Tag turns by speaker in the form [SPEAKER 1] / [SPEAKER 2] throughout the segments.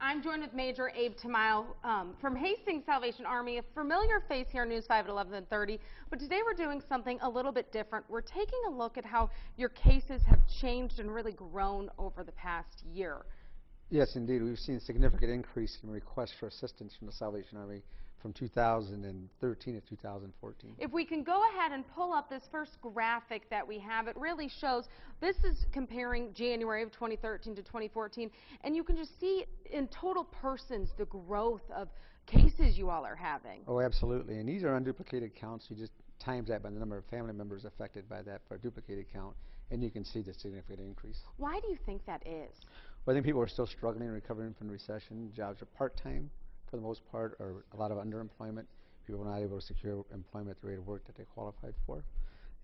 [SPEAKER 1] I'm joined with Major Abe Tamayo from Hastings Salvation Army, a familiar face here on News 5 at 11:30. But today we're doing something a little bit different. We're taking a look at how your cases have changed and really grown over the past year.
[SPEAKER 2] Yes, indeed. We've seen a significant increase in requests for assistance from the Salvation Army from 2013 to 2014.
[SPEAKER 1] If we can go ahead and pull up this first graphic that we have, it really shows, this is comparing January of 2013 to 2014, and you can just see in total persons the growth of cases you all are having.
[SPEAKER 2] Oh, absolutely. And these are unduplicated counts. You just times that by the number of family members affected by that for a duplicated count, and you can see the significant increase.
[SPEAKER 1] Why do you think that is?
[SPEAKER 2] Well, I think people are still struggling and recovering from the recession. Jobs are part-time for the most part, or a lot of underemployment. People are not able to secure employment at the rate of work that they qualified for.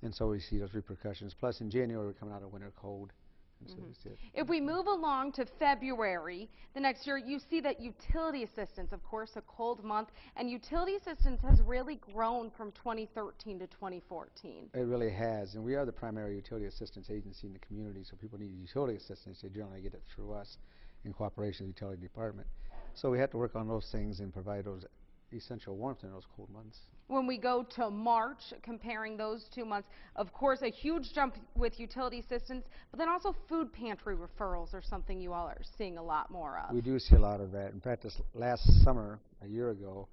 [SPEAKER 2] And so we see those repercussions. Plus, in January, we're coming out of winter cold. And so we see it.
[SPEAKER 1] If we move along to February, the next year, you see that utility assistance, of course, a cold month, and utility assistance has really grown from 2013 to 2014.
[SPEAKER 2] It really has. And we are the primary utility assistance agency in the community, so people need utility assistance. They generally get it through us in cooperation with the utility department. So we have to work on those things and provide those essential warmth in those cold months.
[SPEAKER 1] When we go to March, comparing those 2 months, of course, a huge jump with utility assistance, but then also food pantry referrals are something you all are seeing a lot more of.
[SPEAKER 2] We do see a lot of that. In fact, this last summer, a year ago,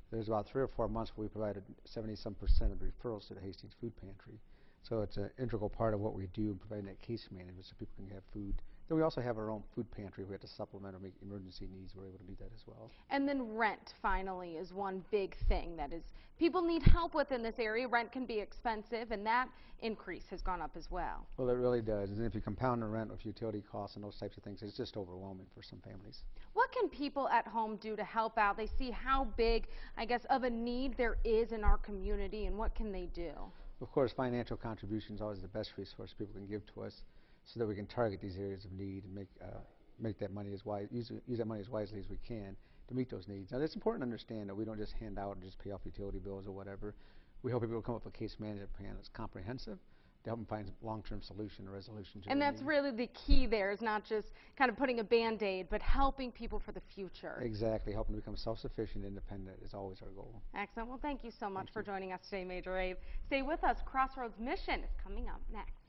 [SPEAKER 2] there's about 3 or 4 months where we provided 70-some% of the referrals to the Hastings Food Pantry. So it's an integral part of what we do in providing that case management so people can have food. Then we also have our own food pantry. We have to supplement or meet emergency needs. We're able to do that as well.
[SPEAKER 1] And then rent, finally, is one big thing that is people need help with in this area. Rent can be expensive, and that increase has gone up as well.
[SPEAKER 2] Well, it really does. And if you compound the rent with utility costs and those types of things, it's just overwhelming for some families.
[SPEAKER 1] What can people at home do to help out? They see how big, I guess, of a need there is in our community, and what can they do?
[SPEAKER 2] Of course, financial contribution is always the best resource people can give to us, so that we can target these areas of need and make that money use that money as wisely as we can to meet those needs. Now, it's important to understand that we don't just hand out and just pay off utility bills or whatever. We hope people come up with a case management plan that's comprehensive to help them find a long-term solution or resolution to
[SPEAKER 1] And
[SPEAKER 2] their
[SPEAKER 1] that's
[SPEAKER 2] needs.
[SPEAKER 1] really the key there, is not just kind of putting a Band-Aid, but helping people for the future.
[SPEAKER 2] Exactly. Helping to become self-sufficient and independent is always our goal.
[SPEAKER 1] Excellent. Well, thank you so much for
[SPEAKER 2] you.
[SPEAKER 1] joining us today, Major Abe. Stay with us. Crossroads Mission is coming up next.